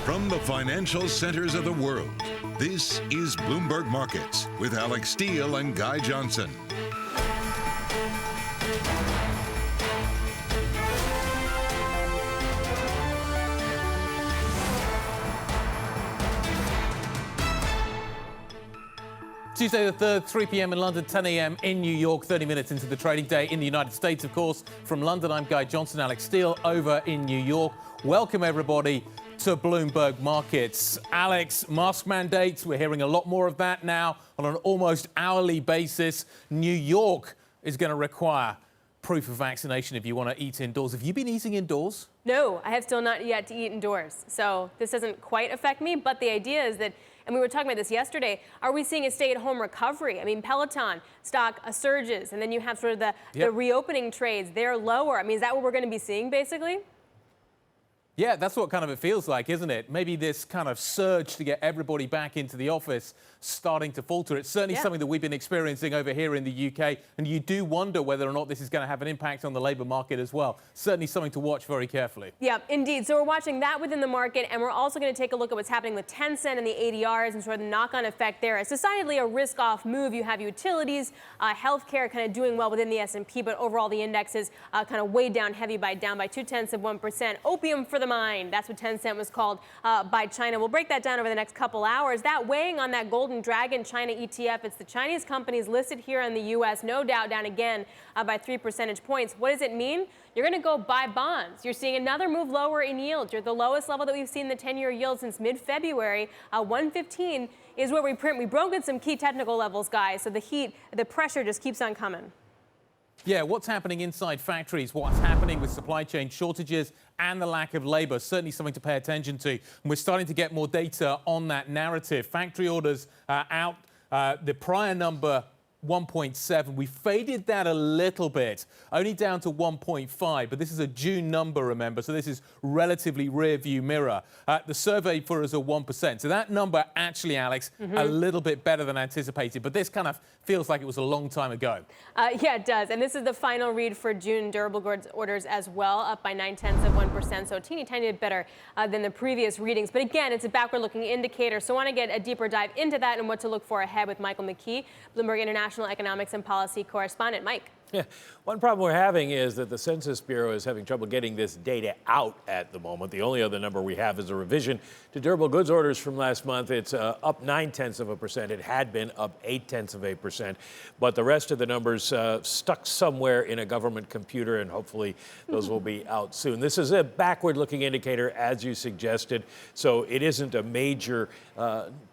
From the financial centers of the world, this is Bloomberg Markets with Alix Steel and Guy Johnson. Tuesday the 3rd, 3 p.m. in London, 10 a.m. in New York, 30 minutes into the trading day in the United States, of course. From London, I'm Guy Johnson, Alix Steel over in New York. Welcome, everybody, to Bloomberg Markets. Alex, mask mandates, we're hearing a lot more of that now on an almost hourly basis. New York is going to require proof of vaccination if you want to eat indoors. Have you been eating indoors? No, I have still not yet to eat indoors. So this doesn't quite affect me, but the idea is that, and we were talking about this yesterday, are we seeing a stay-at-home recovery? I mean, Peloton stock surges, and then you have sort of the reopening trades. They're lower. I mean, is that what we're going to be seeing, basically? Yeah, that's what kind of it feels like, isn't it? Maybe this kind of surge to get everybody back into the office starting to falter. It's certainly something that we've been experiencing over here in the UK, and you do wonder whether or not this is going to have an impact on the labour market as well. Certainly something to watch very carefully. Yeah, indeed. So we're watching that within the market, and we're also going to take a look at what's happening with Tencent and the ADRs and sort of the knock-on effect there. It's decidedly a risk-off move. You have utilities, healthcare kind of doing well within the S&P, but overall the index is kind of weighed down heavy down by 0.2%. Opium for the mind. That's what Tencent was called by China. We'll break that down over the next couple hours. That weighing on that Golden Dragon China ETF, it's the Chinese companies listed here in the U.S., no doubt down again by 3 percentage points. What does it mean? You're going to go buy bonds. You're seeing another move lower in yield. You're at the lowest level that we've seen the 10-year yield since mid-February. 115 is where we print. We've broken some key technical levels, guys, so the pressure just keeps on coming. Yeah, what's happening inside factories, what's happening with supply chain shortages and the lack of labour, certainly something to pay attention to. And we're starting to get more data on that narrative. Factory orders out, the prior number 1.7. We faded that a little bit, only down to 1.5, but this is a June number, remember, so this is relatively rear view mirror. The survey for us are 1%. So that number actually, Alex, a little bit better than anticipated, but this kind of feels like it was a long time ago. Yeah, it does. And this is the final read for June durable goods orders as well, up by 0.9%, so a teeny tiny bit better than the previous readings. But again, it's a backward-looking indicator, so I want to get a deeper dive into that and what to look for ahead with Michael McKee, Bloomberg International Economics and Policy Correspondent. Mike. Yeah, one problem we're having is that the Census Bureau is having trouble getting this data out at the moment. The only other number we have is a revision to durable goods orders from last month. It's up 0.9%. It had been up 0.8%. But the rest of the numbers stuck somewhere in a government computer, and hopefully those will be out soon. This is a backward-looking indicator, as you suggested, so it isn't a major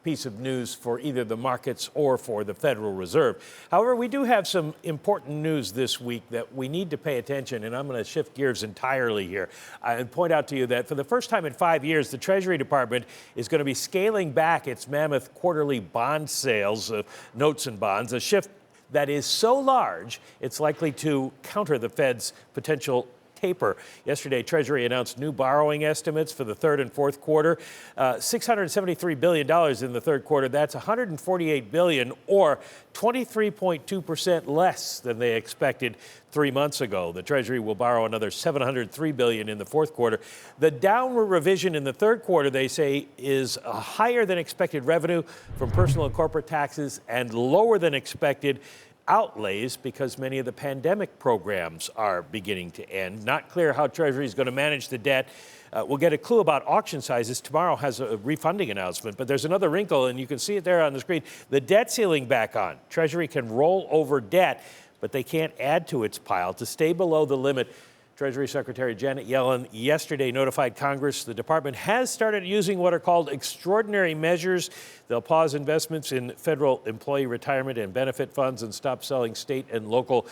piece of news for either the markets or for the Federal Reserve. However, we do have some important news this week that we need to pay attention, and I'm going to shift gears entirely here and point out to you that for the first time in 5 years, the Treasury Department is going to be scaling back its mammoth quarterly bond sales of notes and bonds, a shift that is so large it's likely to counter the Fed's potential taper. Yesterday, Treasury announced new borrowing estimates for the third and fourth quarter. $673 billion in the third quarter. That's $148 billion, or 23.2% less than they expected 3 months ago. The Treasury will borrow another $703 billion in the fourth quarter. The downward revision in the third quarter, they say, is a higher than expected revenue from personal and corporate taxes and lower than expected outlays because many of the pandemic programs are beginning to end. Not clear how Treasury is going to manage the debt. We'll get a clue about auction sizes. Tomorrow has a refunding announcement, but there's another wrinkle, and you can see it there on the screen. The debt ceiling back on. Treasury can roll over debt, but they can't add to its pile. To stay below the limit, Treasury Secretary Janet Yellen yesterday notified Congress the department has started using what are called extraordinary measures. They'll pause investments in federal employee retirement and benefit funds and stop selling state and local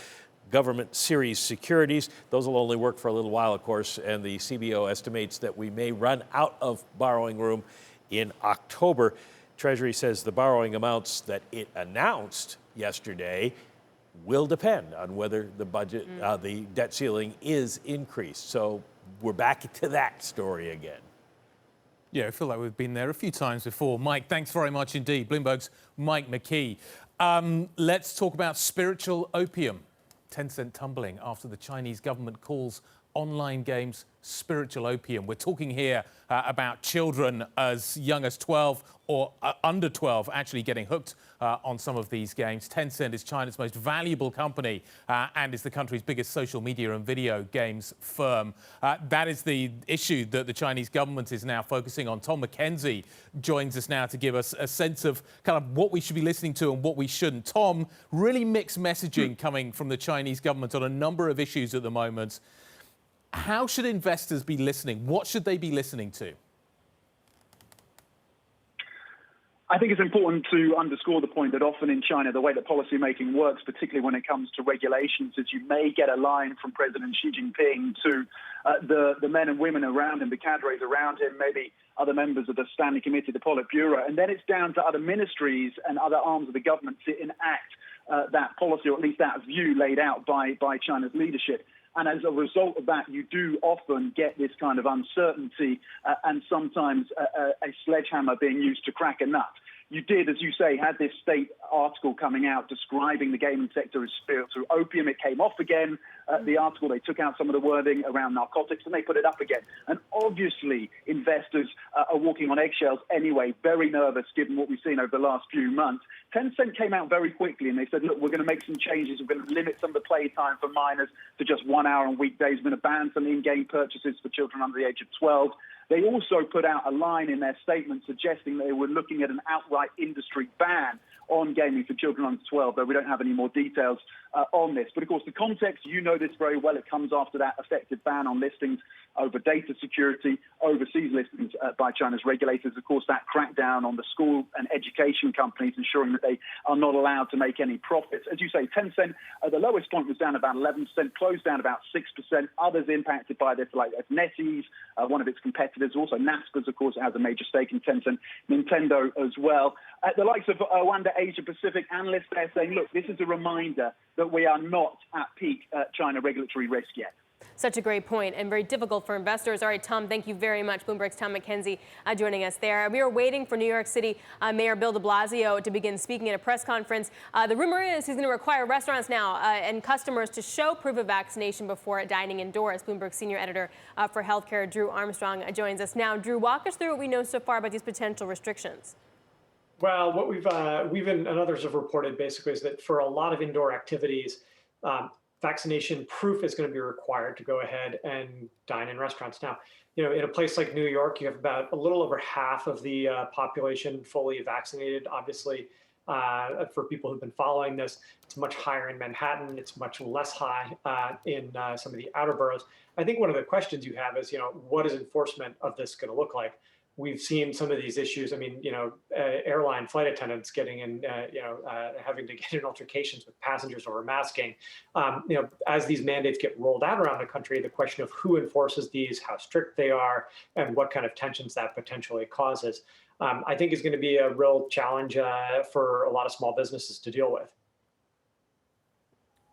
government series securities. Those will only work for a little while, of course, and the CBO estimates that we may run out of borrowing room in October. Treasury says the borrowing amounts that it announced yesterday will depend on whether the budget, the debt ceiling is increased. So we're back to that story again. Yeah, I feel like we've been there a few times before. Mike, thanks very much indeed. Bloomberg's Mike McKee. Let's talk about spiritual opium. Tencent tumbling after the Chinese government calls online games, spiritual opium. We're talking here about children as young as 12 or under 12 actually getting hooked on some of these games. Tencent is China's most valuable company and is the country's biggest social media and video games firm. That is the issue that the Chinese government is now focusing on. Tom McKenzie joins us now to give us a sense of kind of what we should be listening to and what we shouldn't. Tom, really mixed messaging coming from the Chinese government on a number of issues at the moment. How should investors be listening? What should they be listening to? I think it's important to underscore the point that often in China, the way that policymaking works, particularly when it comes to regulations, is you may get a line from President Xi Jinping to the men and women around him, the cadres around him, maybe other members of the Standing Committee, the Politburo, and then it's down to other ministries and other arms of the government to enact that policy, or at least that view laid out by China's leadership. And as a result of that, you do often get this kind of uncertainty and sometimes a sledgehammer being used to crack a nut. You did, as you say, had this state article coming out describing the gaming sector as spiritual opium. It came off again. The article, they took out some of the wording around narcotics and they put it up again. And obviously, investors are walking on eggshells anyway, very nervous given what we've seen over the last few months. Tencent came out very quickly and they said, look, we're going to make some changes. We're going to limit some of the play time for minors to just 1 hour on weekdays. We're going to ban some in-game purchases for children under the age of 12. They also put out a line in their statement suggesting they were looking at an outright industry ban on gaming for children under 12, though we don't have any more details on this. But of course, the context, you know this very well, it comes after that effective ban on listings over data security, overseas listings by China's regulators. Of course, that crackdown on the school and education companies, ensuring that they are not allowed to make any profits. As you say, Tencent, at the lowest point was down about 11%, closed down about 6%. Others impacted by this, like NetEase, one of its competitors, also Naspers, of course, has a major stake in Tencent, Nintendo as well. The likes of Wanda Asia Pacific analysts, they're saying, look, this is a reminder that we are not at peak China regulatory risk yet. Such a great point and very difficult for investors. All right, Tom, thank you very much. Bloomberg's Tom McKenzie joining us there. We are waiting for New York City Mayor Bill de Blasio to begin speaking at a press conference. The rumor is he's going to require restaurants now and customers to show proof of vaccination before dining indoors. Bloomberg senior editor for healthcare, Drew Armstrong, joins us now. Drew, walk us through what we know so far about these potential restrictions. Well, what we've and others have reported basically is that for a lot of indoor activities, vaccination proof is going to be required to go ahead and dine in restaurants. Now, you know, in a place like New York, you have about a little over half of the population fully vaccinated. Obviously, for people who've been following this, it's much higher in Manhattan. It's much less high in some of the outer boroughs. I think one of the questions you have is, you know, what is enforcement of this going to look like? We've seen some of these issues. I mean, you know, airline flight attendants getting in, having to get in altercations with passengers over masking. You know, as these mandates get rolled out around the country, the question of who enforces these, how strict they are, and what kind of tensions that potentially causes, I think is going to be a real challenge for a lot of small businesses to deal with.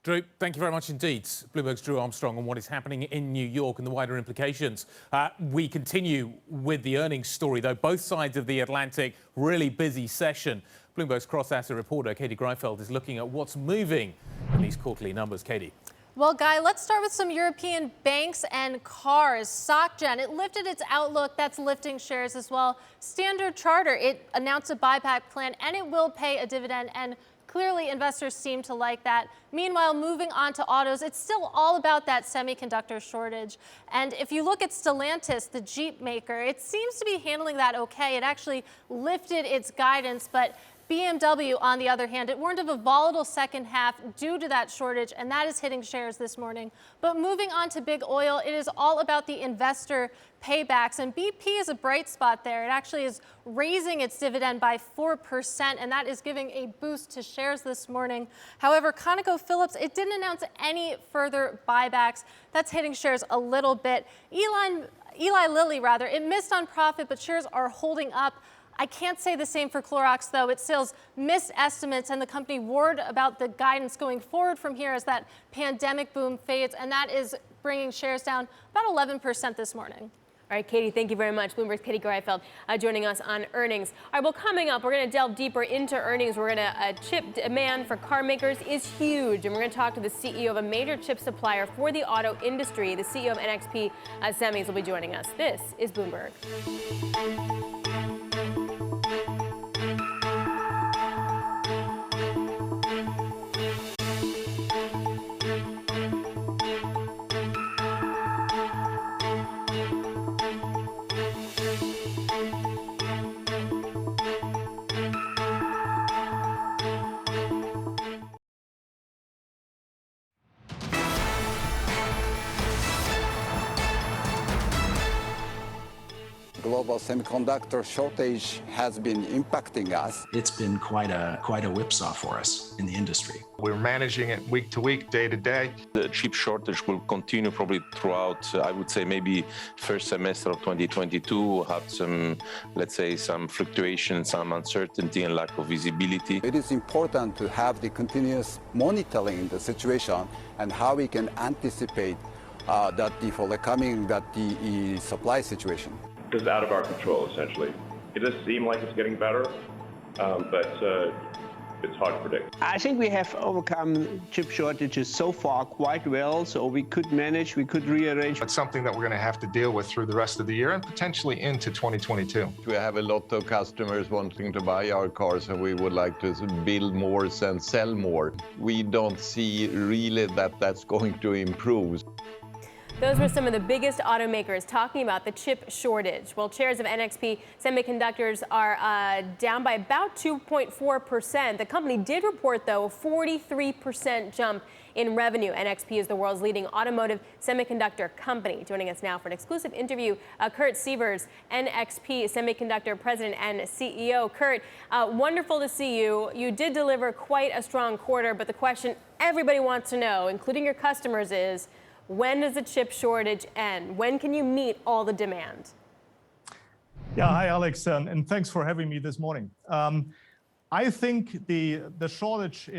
Drew, thank you very much indeed. Bloomberg's Drew Armstrong on what is happening in New York and the wider implications. We continue with the earnings story, though. Both sides of the Atlantic, really busy session. Bloomberg's cross-asset reporter, Katie Greifeld, is looking at what's moving in these quarterly numbers. Katie. Well, Guy, let's start with some European banks and cars. SocGen, it lifted its outlook. That's lifting shares as well. Standard Chartered, it announced a buyback plan, and it will pay a dividend. And clearly, investors seem to like that. Meanwhile, moving on to autos, it's still all about that semiconductor shortage. And if you look at Stellantis, the Jeep maker, it seems to be handling that okay. It actually lifted its guidance, but BMW, on the other hand, it warned of a volatile second half due to that shortage, and that is hitting shares this morning. But moving on to big oil, it is all about the investor paybacks, and BP is a bright spot there. It actually is raising its dividend by 4%, and that is giving a boost to shares this morning. However, ConocoPhillips, it didn't announce any further buybacks. That's hitting shares a little bit. Eli Lilly, it missed on profit, but shares are holding up. I can't say the same for Clorox, though. It still missed estimates, and the company warned about the guidance going forward from here as that pandemic boom fades, and that is bringing shares down about 11% this morning. All right, Katie, thank you very much. Bloomberg's Katie Greifeld joining us on earnings. All right, well, coming up, we're going to delve deeper into earnings. We're going to chip demand for car makers is huge, and we're going to talk to the CEO of a major chip supplier for the auto industry. The CEO of NXP Semis will be joining us. This is Bloomberg. Global semiconductor shortage has been impacting us. It's been quite a whipsaw for us in the industry. We're managing it week to week, day to day. The chip shortage will continue probably throughout, I would say maybe first semester of 2022. We'll have some, let's say, some fluctuation, some uncertainty and lack of visibility. It is important to have the continuous monitoring the situation and how we can anticipate for the coming the supply situation. This is out of our control, essentially. It does seem like it's getting better, but it's hard to predict. I think we have overcome chip shortages so far quite well, so we could manage, we could rearrange. It's something that we're going to have to deal with through the rest of the year and potentially into 2022. We have a lot of customers wanting to buy our cars, and we would like to build more and sell more. We don't see really that that's going to improve. Those were some of the biggest automakers talking about the chip shortage. Well, shares of NXP Semiconductors are down by about 2.4%. The company did report, though, a 43% jump in revenue. NXP is the world's leading automotive semiconductor company. Joining us now for an exclusive interview, Kurt Sievers, NXP Semiconductor President and CEO. Kurt, wonderful to see you. You did deliver quite a strong quarter, but the question everybody wants to know, including your customers, is when does the chip shortage end? When can you meet all the demand? Yeah, hi, Alex, and thanks for having me this morning. I think the shortage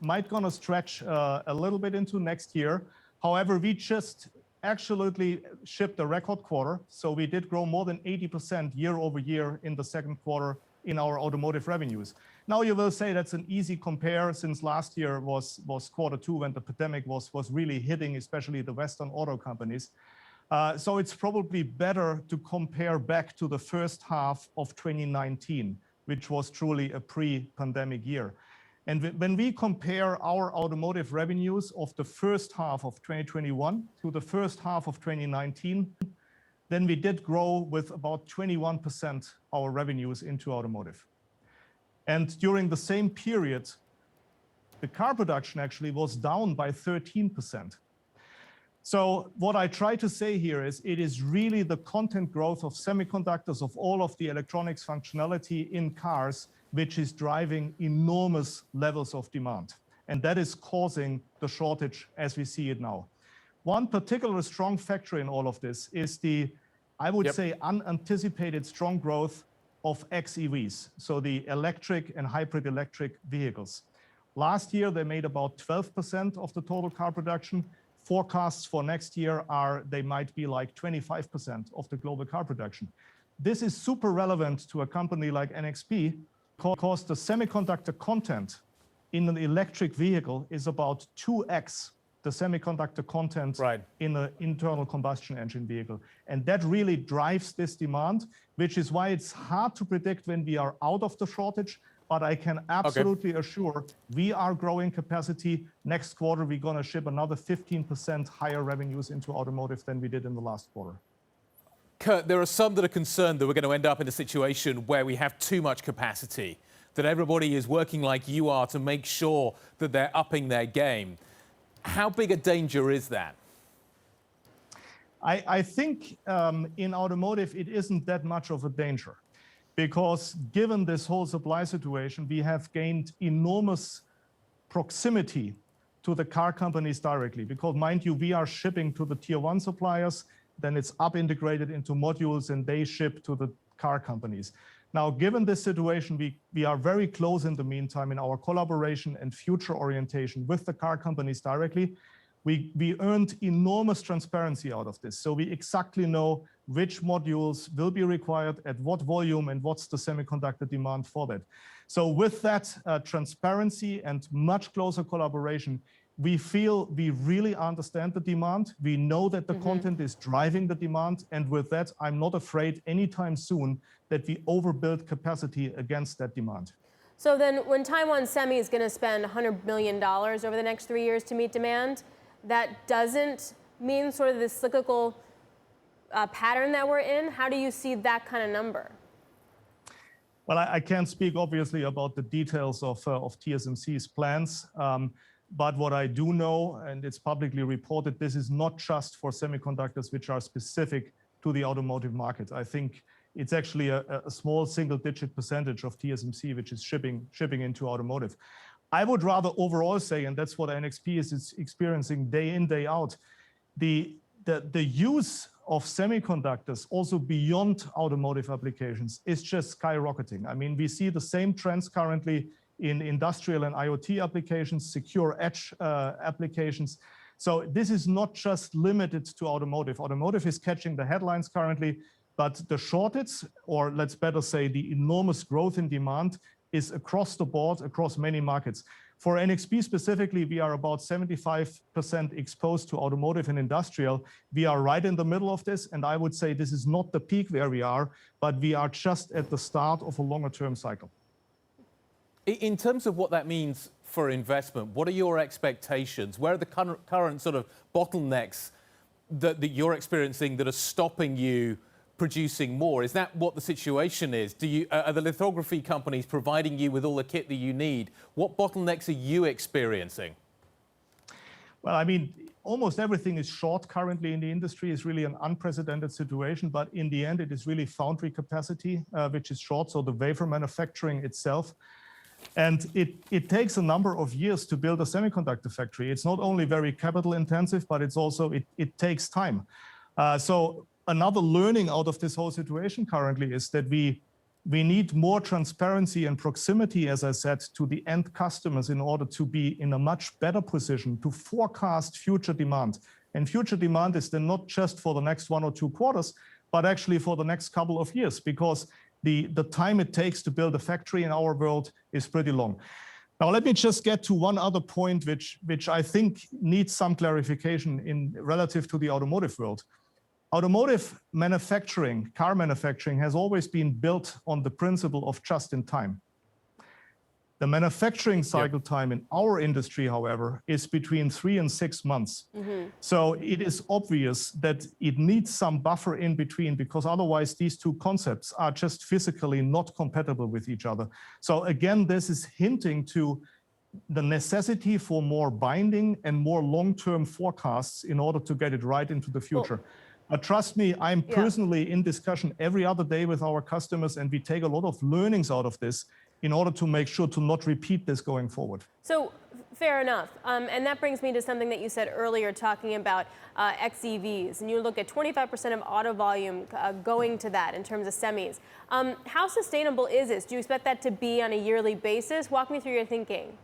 might gonna stretch a little bit into next year. However, we just absolutely shipped a record quarter, so we did grow more than 80% year over year in the second quarter in our automotive revenues. Now you will say that's an easy compare since last year was quarter two when the pandemic was really hitting, especially the Western auto companies. So it's probably better to compare back to the first half of 2019, which was truly a pre-pandemic year. And when we compare our automotive revenues of the first half of 2021 to the first half of 2019, then we did grow with about 21% our revenues into automotive. And during the same period, the car production actually was down by 13%. So what I try to say here is it is really the content growth of semiconductors, of all of the electronics functionality in cars, which is driving enormous levels of demand. And that is causing the shortage as we see it now. One particular strong factor in all of this is the, I would say, unanticipated strong growth of xEVs, so the electric and hybrid electric vehicles. Last year, they made about 12% of the total car production. Forecasts for next year are they might be like 25% of the global car production. This is super relevant to a company like NXP because the semiconductor content in an electric vehicle is about 2x the semiconductor content in an internal combustion engine vehicle. And that really drives this demand, which is why it's hard to predict when we are out of the shortage, but I can absolutely assure we are growing capacity. Next quarter, we're gonna ship another 15% higher revenues into automotive than we did in the last quarter. Kurt, there are some that are concerned that we're going to end up in a situation where we have too much capacity, that everybody is working like you are to make sure that they're upping their game. How big a danger is that? I think in automotive, it isn't that much of a danger because given this whole supply situation, we have gained enormous proximity to the car companies directly because mind you, we are shipping to the tier one suppliers, then it's up integrated into modules and they ship to the car companies. Now, given this situation, we are very close in the meantime in our collaboration and future orientation with the car companies directly. We earned enormous transparency out of this. So we exactly know which modules will be required at what volume and what's the semiconductor demand for that. So with that transparency and much closer collaboration, we feel we really understand the demand. We know that the content is driving the demand. And with that, I'm not afraid anytime soon that we overbuild capacity against that demand. So then when Taiwan Semi is going to spend $100 million over the next 3 years to meet demand, that doesn't mean sort of the cyclical pattern that we're in? How do you see that kind of number? Well, I can't speak obviously about the details of TSMC's plans. But what I do know, and it's publicly reported, this is not just for semiconductors which are specific to the automotive market. I think it's actually a small single-digit percentage of TSMC which is shipping into automotive. I would rather overall say, and that's what NXP is experiencing day in, day out, the use of semiconductors also beyond automotive applications is just skyrocketing. I mean, we see the same trends currently in industrial and IoT applications, secure edge applications. So this is not just limited to automotive. Automotive is catching the headlines currently, but the shortage, or let's better say the enormous growth in demand, is across the board, across many markets. For NXP specifically, we are about 75% exposed to automotive and industrial. We are right in the middle of this, and I would say this is not the peak where we are, but we are just at the start of a longer-term cycle. In terms of what that means for investment, what are your expectations? Where are the current sort of bottlenecks that you're experiencing that are stopping you producing more? Is that what the situation is? Are the lithography companies providing you with all the kit that you need? What bottlenecks are you experiencing? Well, I mean, almost everything is short currently in the industry. It's really an unprecedented situation, but in the end, it is really foundry capacity, which is short, so the wafer manufacturing itself. And it takes a number of years to build a semiconductor factory. It's not only very capital intensive, but it's also, it takes time. So another learning out of this whole situation currently is that we need more transparency and proximity, as I said, to the end customers in order to be in a much better position to forecast future demand. And future demand is then not just for the next 1 or 2 quarters, but actually for the next couple of years, because the time it takes to build a factory in our world is pretty long. Now, let me just get to one other point, which I think needs some clarification in relative to the automotive world. Automotive manufacturing, car manufacturing, has always been built on the principle of just in time. The manufacturing cycle time in our industry, however, is between 3 and 6 months. So it is obvious that it needs some buffer in between, because otherwise these two concepts are just physically not compatible with each other. So again, this is hinting to the necessity for more binding and more long-term forecasts in order to get it right into the future. But trust me, I'm personally in discussion every other day with our customers, and we take a lot of learnings out of this in order to make sure to not repeat this going forward. So fair enough. And that brings me to something that you said earlier, talking about xEVs. And you look at 25% of auto volume going to that in terms of semis. How sustainable is this? Do you expect that to be on a yearly basis? Walk me through your thinking.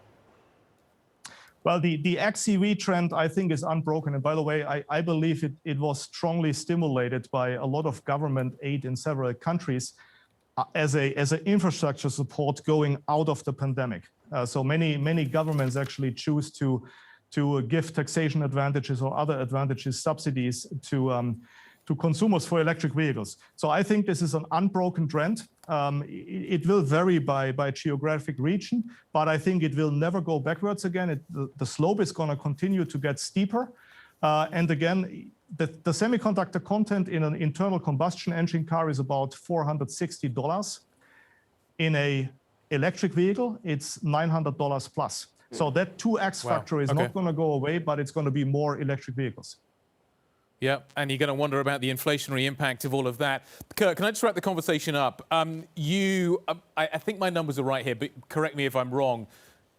Well, the xEV trend, I think, is unbroken. And by the way, I believe it was strongly stimulated by a lot of government aid in several countries as an infrastructure support going out of the pandemic. So many governments actually choose to give taxation advantages or other advantages, subsidies to consumers for electric vehicles. So I think this is an unbroken trend. It will vary by geographic region, but I think it will never go backwards again. The slope is going to continue to get steeper. And again, the semiconductor content in an internal combustion engine car is about $460. In a electric vehicle, it's $900 plus. So that 2x factor is not going to go away, but it's going to be more electric vehicles. Yeah, and you're going to wonder about the inflationary impact of all of that. Kurt, can I just wrap the conversation up? I think my numbers are right here, but correct me if I'm wrong.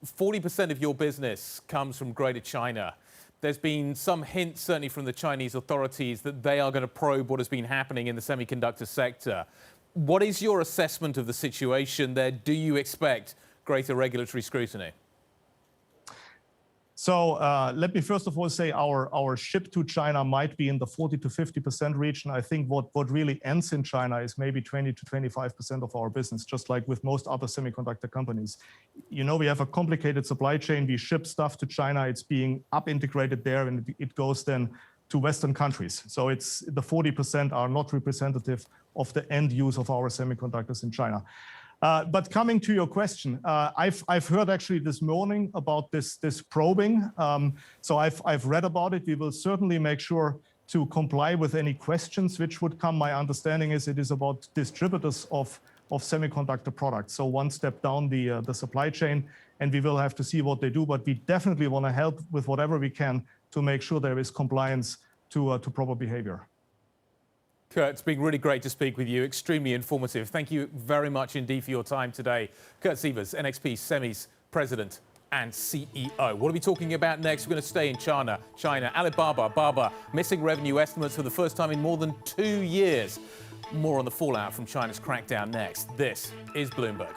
40% of your business comes from Greater China. There's been some hints, certainly from the Chinese authorities, that they are going to probe what has been happening in the semiconductor sector. What is your assessment of the situation there? Do you expect greater regulatory scrutiny? So let me first of all say our ship to China might be in the 40 to 50% region. I think what really ends in China is maybe 20 to 25% of our business, just like with most other semiconductor companies. You know, we have a complicated supply chain. We ship stuff to China. It's being up integrated there, and it goes then to Western countries. So it's the 40% are not representative of the end use of our semiconductors in China. But coming to your question, I've heard actually this morning about this probing. So I've read about it. We will certainly make sure to comply with any questions which would come. My understanding is it is about distributors of semiconductor products. So one step down the supply chain, and we will have to see what they do. But we definitely want to help with whatever we can to make sure there is compliance to proper behavior. Kurt, it's been really great to speak with you. Extremely informative. Thank you very much indeed for your time today. Kurt Sievers, NXP Semis President and CEO. What are we talking about next? We're going to stay in China. Alibaba missing revenue estimates for the first time in more than 2 years. More on the fallout from China's crackdown next. This is Bloomberg.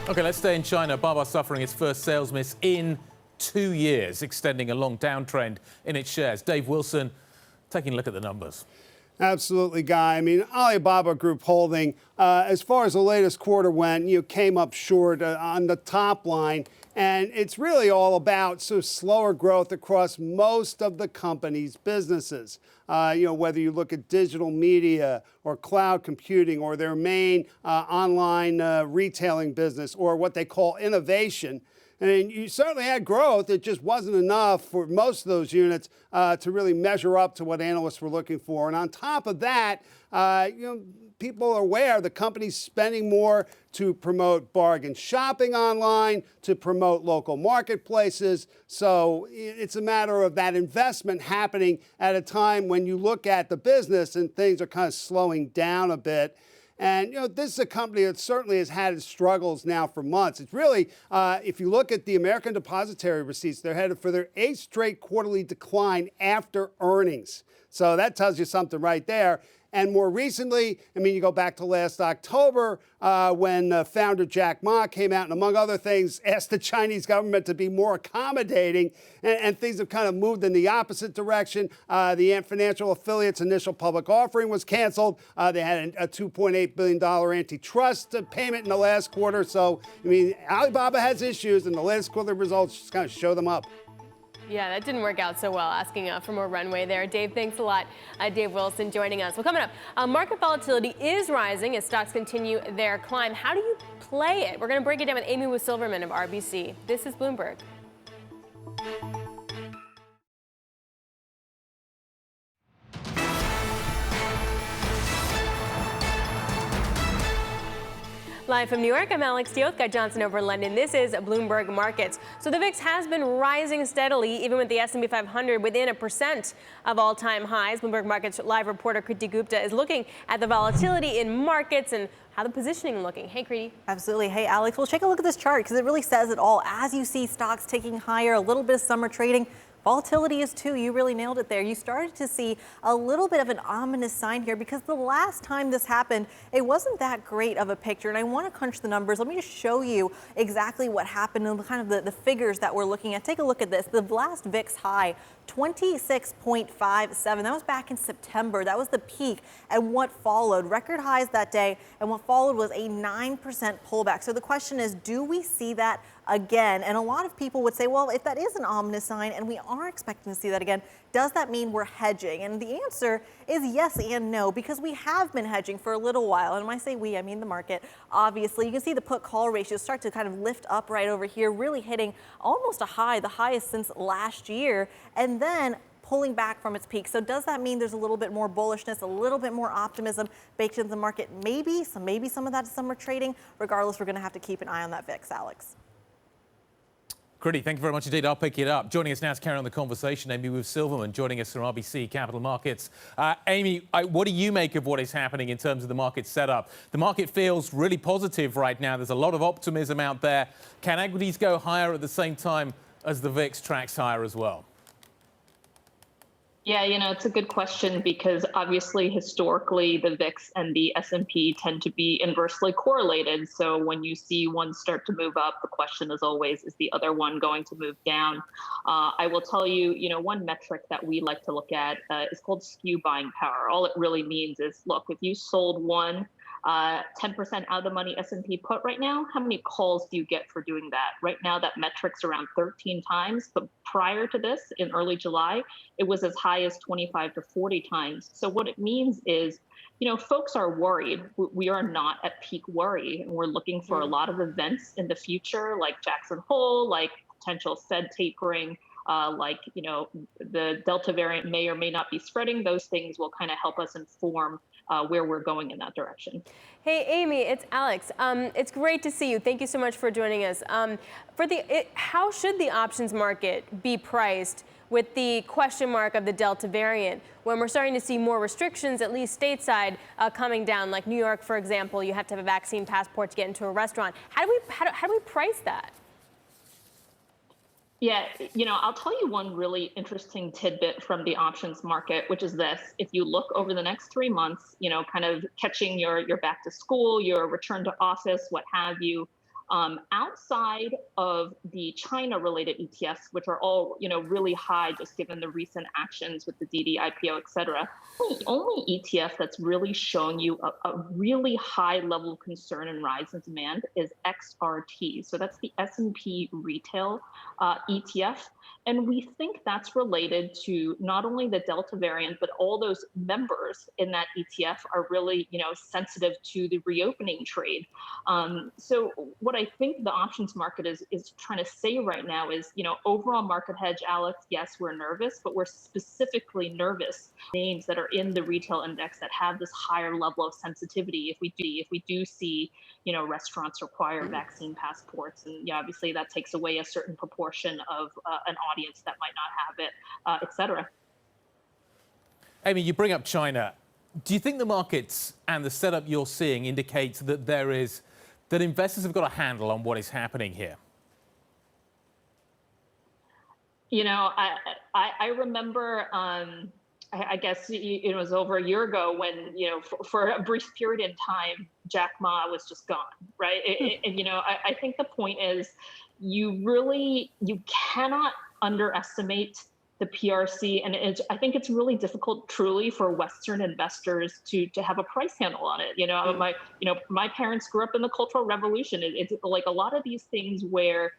Okay, let's stay in China. Baba suffering its first sales miss in 2 years, extending a long downtrend in its shares. Dave Wilson, taking a look at the numbers. Absolutely, Guy. I mean, Alibaba Group Holding, as far as the latest quarter went, came up short on the top line. And it's really all about slower growth across most of the company's businesses. Whether you look at digital media or cloud computing or their main online retailing business or what they call innovation. And you certainly had growth. It just wasn't enough for most of those units to really measure up to what analysts were looking for. And on top of that, people are aware the company's spending more to promote bargain shopping online, to promote local marketplaces. So it's a matter of that investment happening at a time when you look at the business and things are kind of slowing down a bit. And, this is a company that certainly has had its struggles now for months. It's really, if you look at the American depository receipts, they're headed for their 8th straight quarterly decline after earnings. So that tells you something right there. And more recently, you go back to last October when founder Jack Ma came out and, among other things, asked the Chinese government to be more accommodating. And things have kind of moved in the opposite direction. The Ant Financial affiliate's initial public offering was canceled. They had a $2.8 billion antitrust payment in the last quarter. So, Alibaba has issues, and the latest quarterly results just kind of show them up. Yeah, that didn't work out so well, asking for more runway there. Dave, thanks a lot. Dave Wilson joining us. Well, coming up, market volatility is rising as stocks continue their climb. How do you play it? We're going to break it down with Amy Wu Silverman of RBC. This is Bloomberg. Live from New York, I'm Alix Steel with Guy Johnson over in London. This is Bloomberg Markets. So the VIX has been rising steadily, even with the S&P 500 within 1% of all-time highs. Bloomberg Markets live reporter Kriti Gupta is looking at the volatility in markets and how the positioning looking. Hey, Kriti. Absolutely. Hey, Alex. Well, take a look at this chart because it really says it all. As you see stocks ticking higher, a little bit of summer trading. Volatility is too. You really nailed it there. You started to see a little bit of an ominous sign here because the last time this happened, it wasn't that great of a picture. And I want to crunch the numbers. Let me just show you exactly what happened and kind of the figures that we're looking at. Take a look at this. The last VIX high, 26.57. That was back in September. That was the peak. And what followed? Record highs that day. And what followed was a 9% pullback. So the question is, do we see that again? And a lot of people would say, well, if that is an ominous sign and we are expecting to see that again, does that mean we're hedging? And the answer is yes and no, because we have been hedging for a little while. And when I say we, I mean the market. Obviously, you can see the put-call ratio start to kind of lift up right over here, really hitting almost a high, the highest since last year, and then pulling back from its peak. So does that mean there's a little bit more bullishness, a little bit more optimism baked into the market? Maybe some of that is summer trading. Regardless, we're going to have to keep an eye on that VIX, Alex. Kriti, thank you very much indeed. I'll pick it up. Joining us now to carry on the conversation, Amy Wu Silverman, joining us from RBC Capital Markets. Amy, what do you make of what is happening in terms of the market setup? The market feels really positive right now. There's a lot of optimism out there. Can equities go higher at the same time as the VIX tracks higher as well? Yeah, it's a good question because obviously historically the VIX and the S&P tend to be inversely correlated. So when you see one start to move up, the question is always, is the other one going to move down? I will tell you, one metric that we like to look at is called skew buying power. All it really means is, look, if you sold one 10% out of the money S&P put right now, how many calls do you get for doing that? Right now, that metric's around 13 times, but prior to this, in early July, it was as high as 25 to 40 times. So what it means is, folks are worried. We are not at peak worry, and we're looking for a lot of events in the future, like Jackson Hole, like potential Fed tapering, the Delta variant may or may not be spreading. Those things will kind of help us inform where we're going in that direction. Hey, Amy, it's Alex. It's great to see you. Thank you so much for joining us. How should the options market be priced with the question mark of the Delta variant when we're starting to see more restrictions, at least stateside, coming down? Like New York, for example, you have to have a vaccine passport to get into a restaurant. How do we price that? Yeah, I'll tell you one really interesting tidbit from the options market, which is this. If you look over the next 3 months, kind of catching your back to school, your return to office, what have you, outside of the China-related ETFs, which are all, really high, just given the recent actions with the DD IPO, et cetera, the only ETF that's really showing you a really high level of concern and rise in demand is XRT. So that's the S&P retail ETF. And we think that's related to not only the Delta variant, but all those members in that ETF are really, sensitive to the reopening trade. So what I think the options market is trying to say right now is, overall market hedge, Alex, yes, we're nervous, but we're specifically nervous names that are in the retail index that have this higher level of sensitivity. If we do see, restaurants require vaccine passports, and obviously that takes away a certain proportion of an audience that might not have it, et cetera. Amy, you bring up China. Do you think the markets and the setup you're seeing indicates that that investors have got a handle on what is happening here? I remember, I guess it was over a year ago when, for a brief period in time, Jack Ma was just gone, right? And I think the point is you cannot underestimate the PRC, and I think it's really difficult, truly, for Western investors to have a price handle on it. My parents grew up in the Cultural Revolution. It's like a lot of these things where,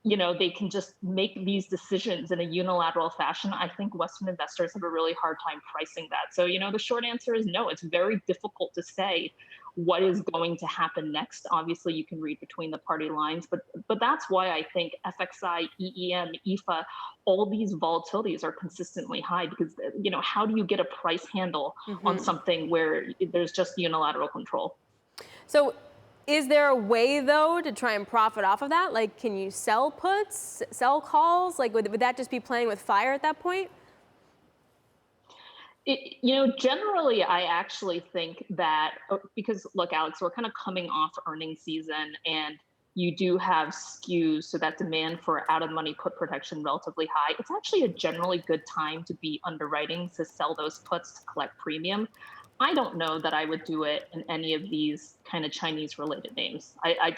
they can just make these decisions in a unilateral fashion. I think Western investors have a really hard time pricing that. So, the short answer is no. It's very difficult to say what is going to happen next. Obviously, you can read between the party lines, but that's why I think FXI, EEM, EFA, all these volatilities are consistently high because, how do you get a price handle on something where there's just unilateral control? So is there a way, though, to try and profit off of that? Like, can you sell puts, sell calls? Like, would that just be playing with fire at that point? Generally, I actually think that because, look, Alex, we're kind of coming off earnings season and you do have skews, so that demand for out-of-money put protection relatively high. It's actually a generally good time to be underwriting to sell those puts to collect premium. I don't know that I would do it in any of these kind of Chinese-related names. I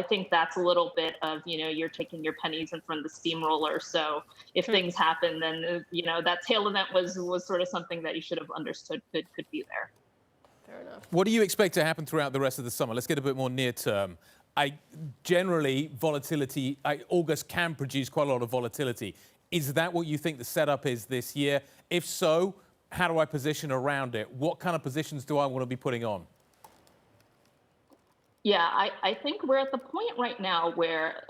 think that's a little bit of, you're taking your pennies in front of the steamroller. So if things happen, then, that tail event was sort of something that you should have understood could be there. Fair enough. What do you expect to happen throughout the rest of the summer? Let's get a bit more near term. Generally, volatility, August can produce quite a lot of volatility. Is that what you think the setup is this year? If so, how do I position around it? What kind of positions do I want to be putting on? Yeah, I think we're at the point right now where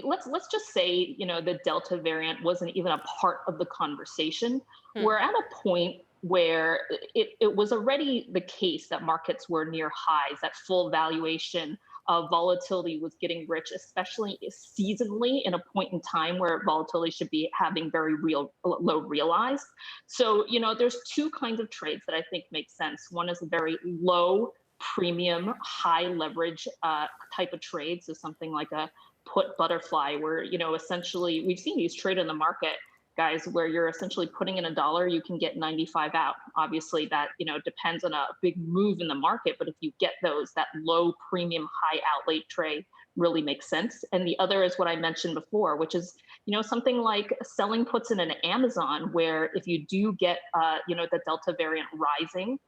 let's just say, the Delta variant wasn't even a part of the conversation. We're at a point where it was already the case that markets were near highs, that full valuation of volatility was getting rich, especially seasonally in a point in time where volatility should be having very low realized. So, there's two kinds of trades that I think make sense. One is a very low premium, high leverage type of trade. So something like a put butterfly where, essentially we've seen these trade in the market. guys, where you're essentially putting in $1, you can get 95 out. Obviously, that depends on a big move in the market, but if you get those, that low premium, high outlay trade really makes sense. And the other is what I mentioned before, which is something like selling puts in an Amazon, where if you do get the Delta variant rising,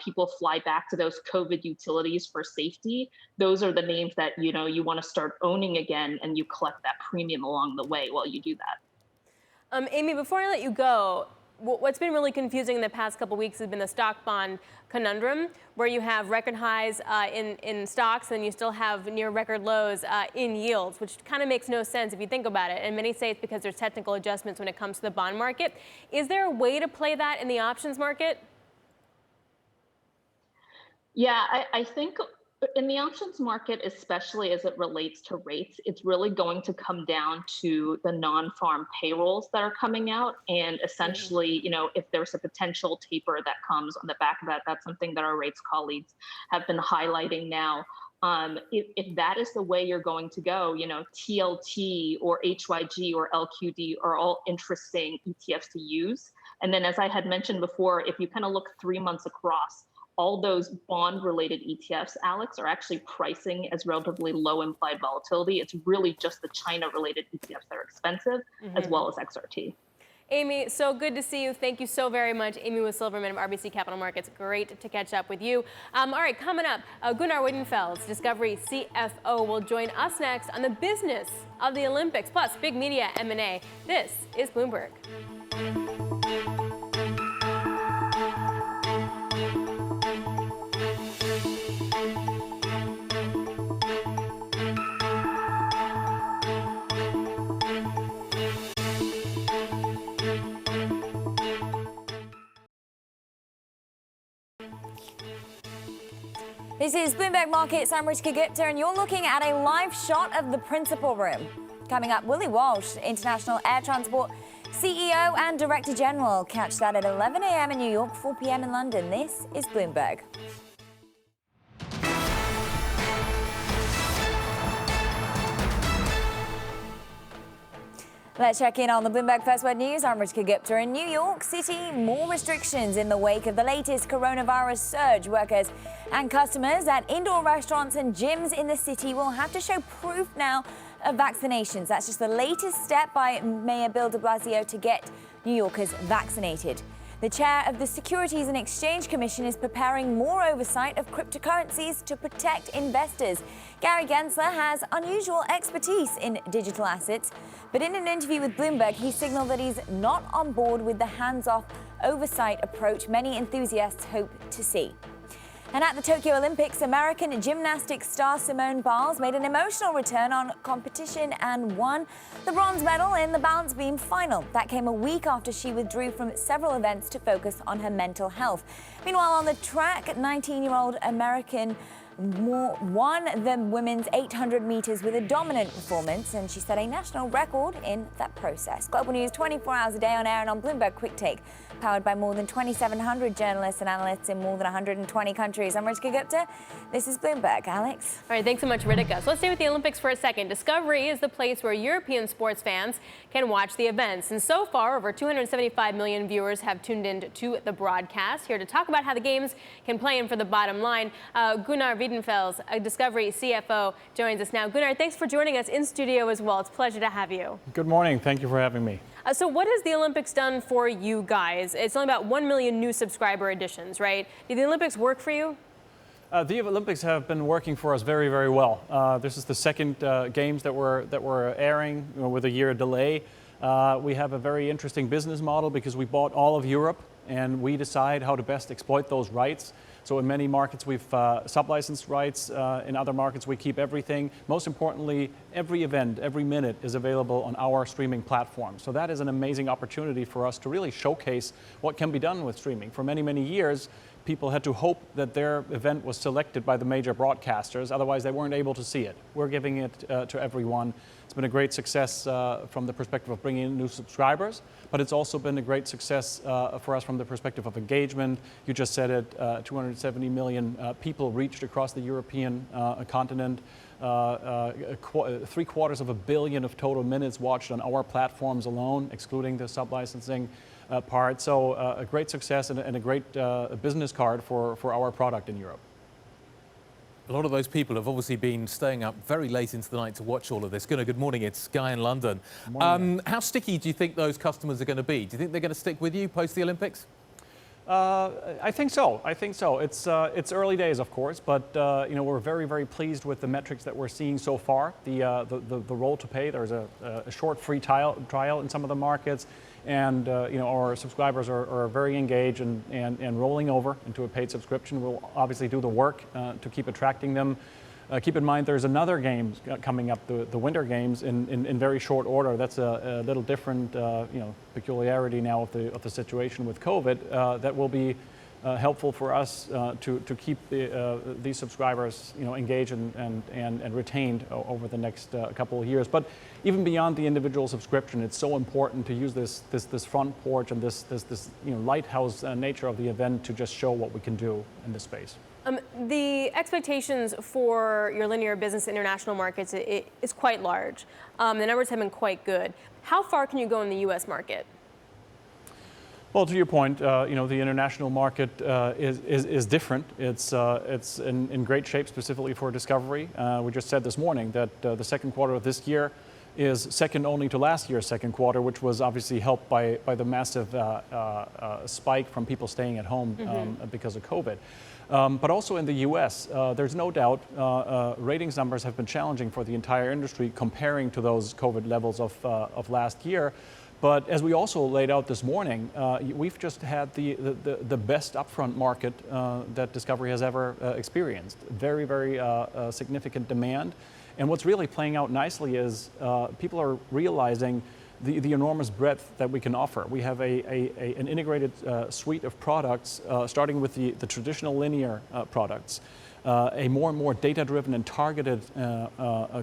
people fly back to those COVID utilities for safety. Those are the names that you want to start owning again, and you collect that premium along the way while you do that. Amy, before I let you go, what's been really confusing in the past couple weeks has been the stock bond conundrum, where you have record highs in stocks and you still have near record lows in yields, which kind of makes no sense if you think about it. And many say it's because there's technical adjustments when it comes to the bond market. Is there a way to play that in the options market? Yeah, I think in the options market, especially as it relates to rates, it's really going to come down to the non-farm payrolls that are coming out. And essentially, if there's a potential taper that comes on the back of that, that's something that our rates colleagues have been highlighting now. If that is the way you're going to go, TLT or HYG or LQD are all interesting ETFs to use. And then, as I had mentioned before, if you kind of look 3 months across, all those bond-related ETFs, Alex, are actually pricing as relatively low implied volatility. It's really just the China-related ETFs that are expensive, as well as XRT. Amy, so good to see you. Thank you so very much. Amy with Silverman of RBC Capital Markets. Great to catch up with you. All right, coming up, Gunnar Wiedenfels, Discovery CFO, will join us next on the business of the Olympics, plus big media M&A. This is Bloomberg. This is Bloomberg Markets. I'm Rishka Gupta, and you're looking at a live shot of the principal room. Coming up, Willie Walsh, International Air Transport CEO and Director General. Catch that at 11 a.m. in New York, 4 p.m. in London. This is Bloomberg. Let's check in on the Bloomberg First Word News. I'm Rishka Gupta. In New York City, more restrictions in the wake of the latest coronavirus surge. Workers and customers at indoor restaurants and gyms in the city will have to show proof now of vaccinations. That's just the latest step by Mayor Bill de Blasio to get New Yorkers vaccinated. The chair of the Securities and Exchange Commission is preparing more oversight of cryptocurrencies to protect investors. Gary Gensler has unusual expertise in digital assets, but in an interview with Bloomberg, he signaled that he's not on board with the hands-off oversight approach many enthusiasts hope to see. And at the Tokyo Olympics, American gymnastics star Simone Biles made an emotional return on competition and won the bronze medal in the balance beam final. That came a week after she withdrew from several events to focus on her mental health. Meanwhile, on the track, 19-year-old American won the women's 800 meters with a dominant performance, and she set a national record in that process. Global news 24 hours a day on air and on Bloomberg Quick Take, powered by more than 2,700 journalists and analysts in more than 120 countries. I'm Rishka Gupta. This is Bloomberg. Alex? All right, thanks so much, Ritika. So let's stay with the Olympics for a second. Discovery is the place where European sports fans can watch the events. And so far, over 275 million viewers have tuned in to the broadcast. Here to talk about how the games can play in for the bottom line, Gunnar Wiedenfels, a Discovery CFO, joins us now. Gunnar, thanks for joining us in studio as well. It's a pleasure to have you. Good morning. Thank you for having me. So what has the Olympics done for you guys? It's only about 1 million new subscriber additions, right? Did the Olympics work for you? The Olympics have been working for us very, very well. This is the second games that we're airing with a year delay. We have a very interesting business model because we bought all of Europe and we decide how to best exploit those rights. So in many markets we've sub-licensed rights. In other markets we keep everything. Most importantly, every event, every minute is available on our streaming platform. So that is an amazing opportunity for us to really showcase what can be done with streaming. For many, many years, people had to hope that their event was selected by the major broadcasters, otherwise they weren't able to see it. We're giving it to everyone. It's been a great success from the perspective of bringing in new subscribers, but it's also been a great success for us from the perspective of engagement. You just said it, 270 million people reached across the European continent. 750 million of total minutes watched on our platforms alone, excluding the sub-licensing part. So a great success and a great business card for our product in Europe. A lot of those people have obviously been staying up very late into the night to watch all of this. Gunnar, good morning. It's Guy in London. How sticky do you think those customers are going to be? Do you think they're going to stick with you post the Olympics? I think so. I think so. It's early days, of course, but you know, we're very, very pleased with the metrics that we're seeing so far. The roll to pay. There's a short free trial in some of the markets, and you know, our subscribers are very engaged and rolling over into a paid subscription. We'll obviously do the work to keep attracting them. Keep in mind, there's another game coming up, the Winter Games, in very short order. That's a little different, you know, peculiarity now of the situation with COVID that will be helpful for us to keep these subscribers, you know, engaged and retained over the next couple of years. But even beyond the individual subscription, it's so important to use this front porch and this you know, lighthouse nature of the event to just show what we can do in this space. The expectations for your linear business international markets is quite large. The numbers have been quite good. How far can you go in the U.S. market? Well, to your point, you know, the international market is different. It's in great shape specifically for Discovery. We just said this morning that the second quarter of this year is second only to last year's second quarter, which was obviously helped by the massive spike from people staying at home because of COVID. But also in the US, there's no doubt ratings numbers have been challenging for the entire industry comparing to those COVID levels of last year. But as we also laid out this morning, we've just had the best upfront market that Discovery has ever experienced. Very, very significant demand. And what's really playing out nicely is people are realizing the enormous breadth that we can offer. We have an integrated suite of products, starting with the traditional linear products, a more and more data-driven and targeted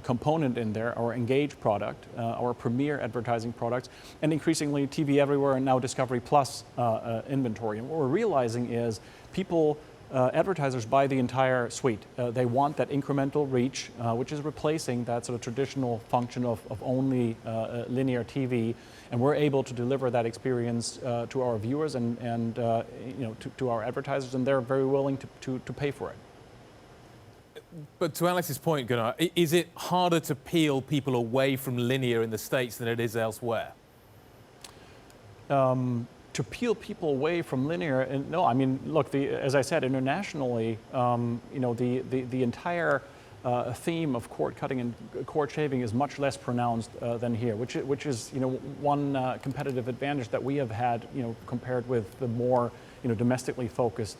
component in there, our Engage product, our premier advertising products, and increasingly TV Everywhere and now Discovery Plus inventory. And what we're realizing is people, advertisers buy the entire suite. They want that incremental reach, which is replacing that sort of traditional function of only linear TV, and we're able to deliver that experience to our viewers and you know, to our advertisers, and they're very willing to pay for it. But to Alex's point, Gunnar, is it harder to peel people away from linear in the States than it is elsewhere? To peel people away from linear, and no, I mean, look, as I said, internationally, you know, the entire theme of cord cutting and cord shaving is much less pronounced than here, which is, you know, one competitive advantage that we have had, you know, compared with the more, you know, domestically focused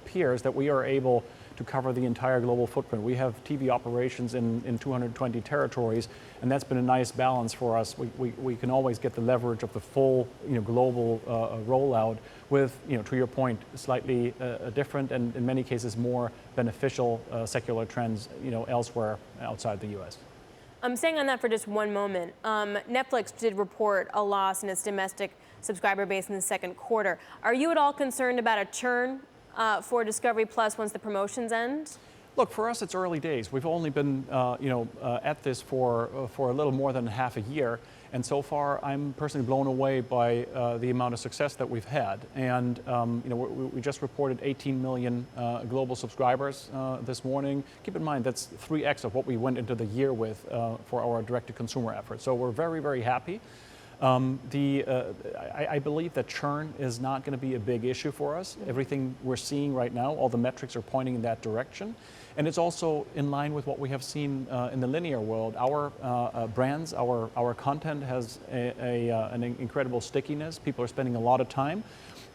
peers, that we are able to cover the entire global footprint. We have TV operations in 220 territories, and that's been a nice balance for us. We can always get the leverage of the full, you know, global rollout with, you know, to your point, slightly different and in many cases more beneficial secular trends, you know, elsewhere outside the U.S. I'm staying on that for just one moment. Netflix did report a loss in its domestic subscriber base in the second quarter. Are you at all concerned about a churn for Discovery Plus once the promotions end? Look, for us, it's early days. We've only been, you know, at this for a little more than half a year, and so far, I'm personally blown away by the amount of success that we've had. And you know, we just reported 18 million global subscribers this morning. Keep in mind that's 3x of what we went into the year with for our direct-to-consumer efforts. So we're very, very happy. I believe that churn is not going to be a big issue for us. Everything we're seeing right now, all the metrics are pointing in that direction. And it's also in line with what we have seen in the linear world. Our brands, our content has an incredible stickiness. People are spending a lot of time.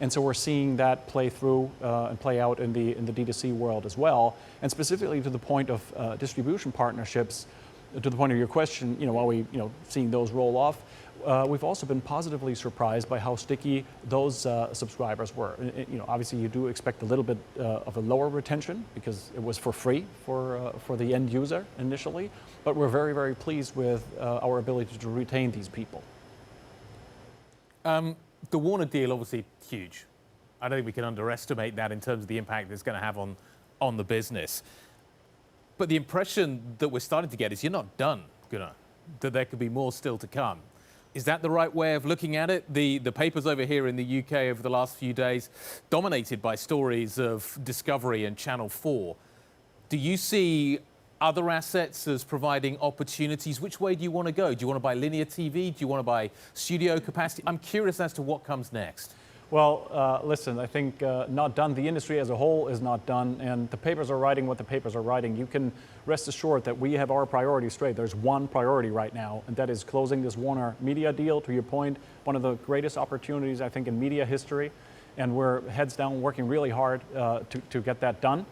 And so we're seeing that play through and play out in the D2C world as well. And specifically to the point of distribution partnerships, to the point of your question, you know, are we, you know, seeing those roll off? we've also been positively surprised by how sticky those subscribers were. Obviously, you do expect a little bit of a lower retention because it was for free for the end user initially, but we're very, very pleased with our ability to retain these people. The Warner deal, obviously huge. I don't think we can underestimate that in terms of the impact it's going to have on the business. But the impression that we're starting to get is you're not done, Gunnar, that there could be more still to come. Is that the right way of looking at it? The papers over here in the UK over the last few days, dominated by stories of Discovery and Channel 4. Do you see other assets as providing opportunities? Which way do you want to go? Do you want to buy linear TV? Do you want to buy studio capacity? I'm curious as to what comes next. Well, listen, I think not done. The industry as a whole is not done, and the papers are writing what the papers are writing. You can rest assured that we have our priorities straight. There's one priority right now, and that is closing this Warner Media deal. To your point, one of the greatest opportunities, I think, in media history, and we're heads down working really hard to get that done.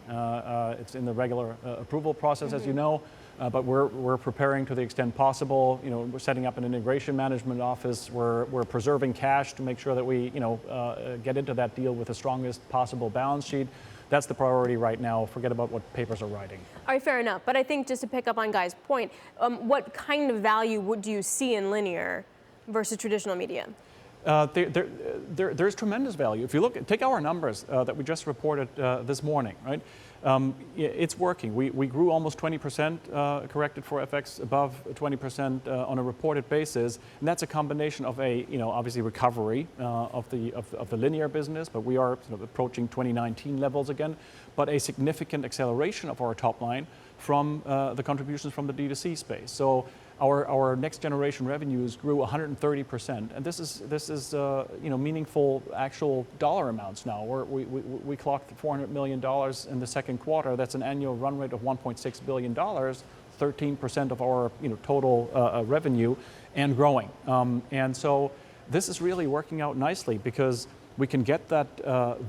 It's in the regular approval process, as you know. But we're preparing to the extent possible. We're setting up an integration management office. We're preserving cash to make sure that we get into that deal with the strongest possible balance sheet. That's the priority right now. Forget about what papers are writing. All right, fair enough. But I think just to pick up on Guy's point, what kind of value would you see in linear versus traditional media? There's tremendous value. If you take our numbers that we just reported this morning, right? It's working. We grew almost 20%, corrected for FX, above 20% on a reported basis, and that's a combination of obviously recovery of the linear business, but we are sort of approaching 2019 levels again, but a significant acceleration of our top line from the contributions from the D2C space. So our next generation revenues grew 130%, and this is meaningful actual dollar amounts now. We clocked $400 million in the second quarter. That's an annual run rate of $1.6 billion, 13% of our total revenue, and growing. And so this is really working out nicely because we can get that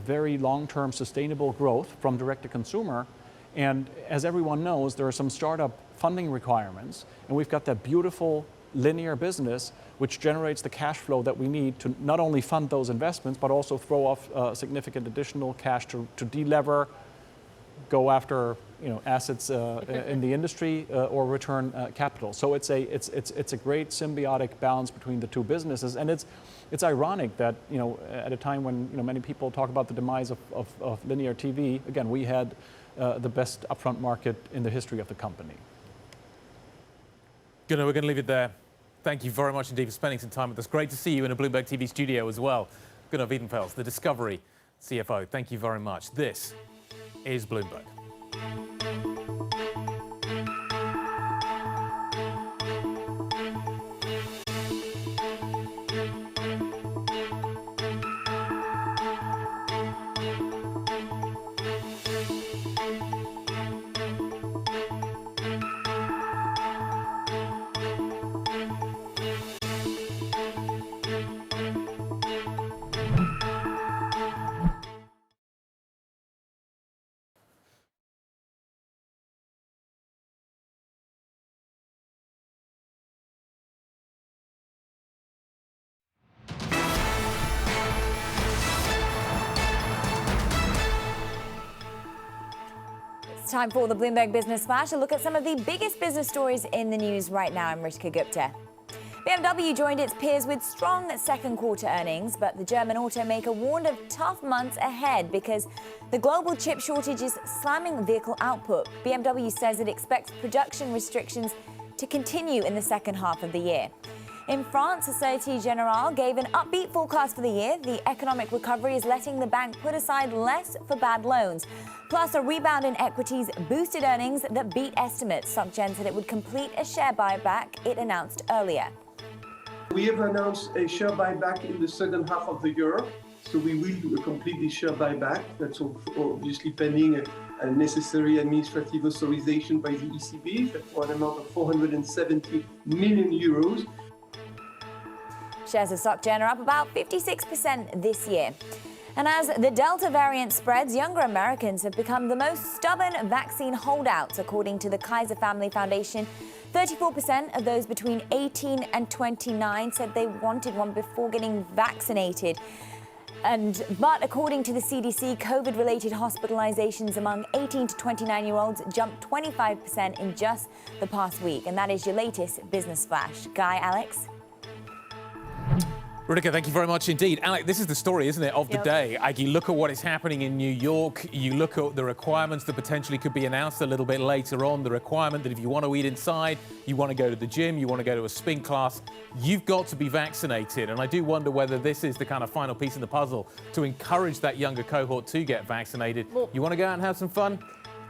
very long-term sustainable growth from direct to consumer. And as everyone knows, there are some startup funding requirements, and we've got that beautiful linear business which generates the cash flow that we need to not only fund those investments, but also throw off significant additional cash to delever, go after assets in the industry, or return capital. So it's a great symbiotic balance between the two businesses, and it's ironic that at a time when many people talk about the demise of linear TV, again, we had the best upfront market in the history of the company. Gunnar, we're going to leave it there. Thank you very much indeed for spending some time with us. Great to see you in a Bloomberg TV studio as well. Gunnar Wiedenfels, the Discovery CFO. Thank you very much. This is Bloomberg. It's time for the Bloomberg Business Flash, a look at some of the biggest business stories in the news right now. I'm Ritika Gupta. BMW joined its peers with strong second quarter earnings, but the German automaker warned of tough months ahead because the global chip shortage is slamming vehicle output. BMW says it expects production restrictions to continue in the second half of the year. In France, Société Générale gave an upbeat forecast for the year. The economic recovery is letting the bank put aside less for bad loans. Plus, a rebound in equities boosted earnings that beat estimates. SocGen said it would complete a share buyback it announced earlier. We have announced a share buyback in the second half of the year. So we will complete the share buyback. That's obviously pending a necessary administrative authorization by the ECB for an amount of 470 million euros. Shares of SocGen are up about 56% this year. And as the Delta variant spreads, younger Americans have become the most stubborn vaccine holdouts, according to the Kaiser Family Foundation. 34% of those between 18 and 29 said they wanted one before getting vaccinated. But according to the CDC, COVID-related hospitalizations among 18 to 29-year-olds jumped 25% in just the past week. And that is your latest Business Flash. Guy, Alex? Ritika, thank you very much indeed. Alec, this is the story, isn't it, of the day. You look at what is happening in New York, you look at the requirements that potentially could be announced a little bit later on, the requirement that if you want to eat inside, you want to go to the gym, you want to go to a spin class, you've got to be vaccinated. And I do wonder whether this is the kind of final piece in the puzzle to encourage that younger cohort to get vaccinated. Well, you want to go out and have some fun?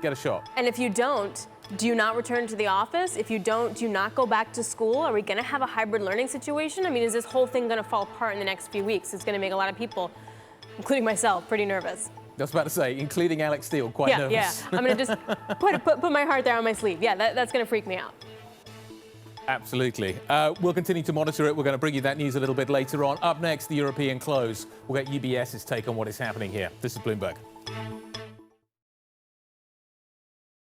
Get a shot. And if you don't, do you not return to the office? If you don't, do you not go back to school? Are we going to have a hybrid learning situation? I mean, is this whole thing going to fall apart in the next few weeks? It's going to make a lot of people, including myself, pretty nervous. I was about to say, including Alix Steel, quite nervous. Yeah, I'm going to just put my heart there on my sleeve. Yeah, that's going to freak me out. Absolutely. We'll continue to monitor it. We're going to bring you that news a little bit later on. Up next, the European close. We'll get UBS's take on what is happening here. This is Bloomberg.